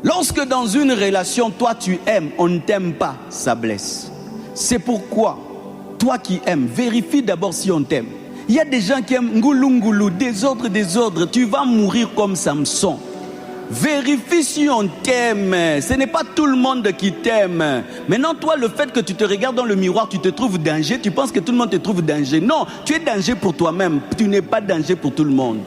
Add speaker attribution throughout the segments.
Speaker 1: Lorsque dans une relation, toi tu aimes, on ne t'aime pas, ça blesse. C'est pourquoi, toi qui aimes, vérifie d'abord si on t'aime. Il y a des gens qui aiment ngoulou ngoulou, désordre, tu vas mourir comme Samson. Vérifie si on t'aime. Ce n'est pas tout le monde qui t'aime. Maintenant, toi, le fait que tu te regardes dans le miroir, tu te trouves danger, tu penses que tout le monde te trouve danger. Non, tu es danger pour toi-même, tu n'es pas danger pour tout le monde.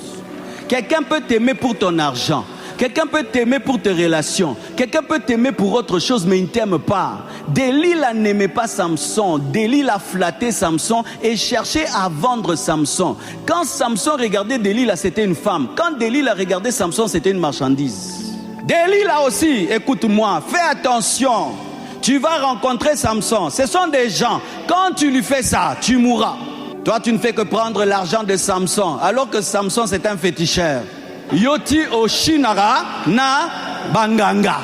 Speaker 1: Quelqu'un peut t'aimer pour ton argent. Quelqu'un peut t'aimer pour tes relations. Quelqu'un peut t'aimer pour autre chose, mais il ne t'aime pas. Delilah n'aimait pas Samson. Delilah a flatté Samson et cherchait à vendre Samson. Quand Samson regardait Delilah, c'était une femme. Quand Delilah regardait Samson, c'était une marchandise. Delilah aussi, écoute-moi, fais attention. Tu vas rencontrer Samson. Ce sont des gens. Quand tu lui fais ça, tu mourras. Toi, tu ne fais que prendre l'argent de Samson, alors que Samson, c'est un féticheur. Yoti Oshinara na Banganga.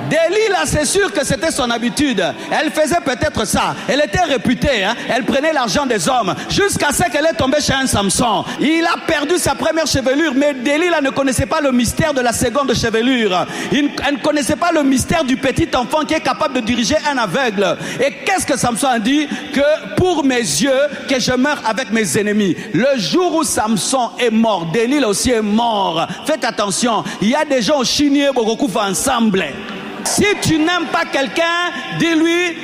Speaker 1: Delilah, c'est sûr que c'était son habitude. Elle faisait peut-être ça. Elle était réputée, hein? Elle prenait l'argent des hommes jusqu'à ce qu'elle est tombée chez un Samson. Il a perdu sa première chevelure, mais Delilah ne connaissait pas le mystère de la seconde chevelure. Elle ne connaissait pas le mystère du petit enfant qui est capable de diriger un aveugle. Et qu'est-ce que Samson a dit? Que pour mes yeux, que je meure avec mes ennemis. Le jour où Samson est mort, Delilah aussi est mort. Faites attention, il y a des gens au Chinier Bogokouf ensemble. Si tu n'aimes pas quelqu'un, dis-lui,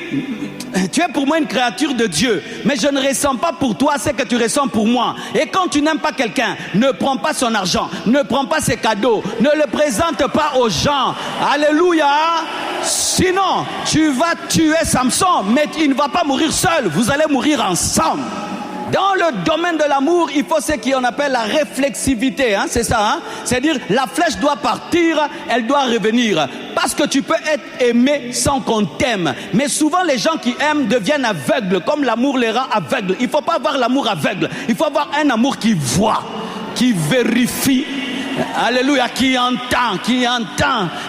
Speaker 1: tu es pour moi une créature de Dieu, mais je ne ressens pas pour toi ce que tu ressens pour moi. Et quand tu n'aimes pas quelqu'un, ne prends pas son argent, ne prends pas ses cadeaux, ne le présente pas aux gens. Alléluia. Sinon, tu vas tuer Samson, mais il ne va pas mourir seul, vous allez mourir ensemble. Dans le domaine de l'amour, il faut ce qu'on appelle la réflexivité, hein, c'est ça, hein? C'est-à-dire la flèche doit partir, elle doit revenir. Parce que tu peux être aimé sans qu'on t'aime. Mais souvent les gens qui aiment deviennent aveugles, comme l'amour les rend aveugles. Il ne faut pas avoir l'amour aveugle, il faut avoir un amour qui voit, qui vérifie. Alléluia, qui entend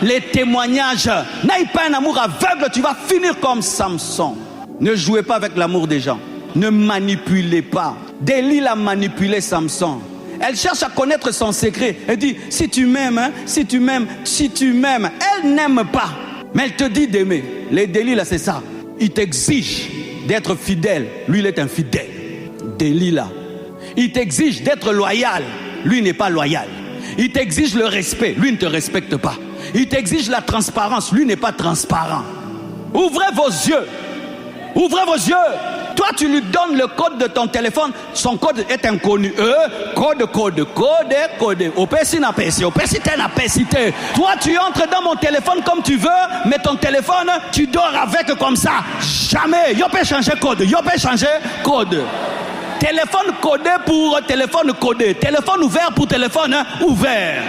Speaker 1: les témoignages. N'aie pas un amour aveugle, tu vas finir comme Samson. Ne jouez pas avec l'amour des gens. Ne manipulez pas. Delilah a manipulé Samson. Elle cherche à connaître son secret. Elle dit, si tu m'aimes, hein, si tu m'aimes. Elle n'aime pas, mais elle te dit d'aimer. Les Delilah, c'est ça. Il t'exige d'être fidèle. Lui, il est infidèle. Delilah. Il t'exige d'être loyal. Lui, il n'est pas loyal. Il t'exige le respect. Lui, il ne te respecte pas. Il t'exige la transparence. Lui, il n'est pas transparent. Ouvrez vos yeux. Ouvrez vos yeux. Toi, tu lui donnes le code de ton téléphone. Son code est inconnu. Code. Toi, tu entres dans mon téléphone comme tu veux, mais ton téléphone, tu dors avec comme ça. Jamais. Yo peux changer code. Téléphone codé pour téléphone codé. Téléphone ouvert pour téléphone ouvert.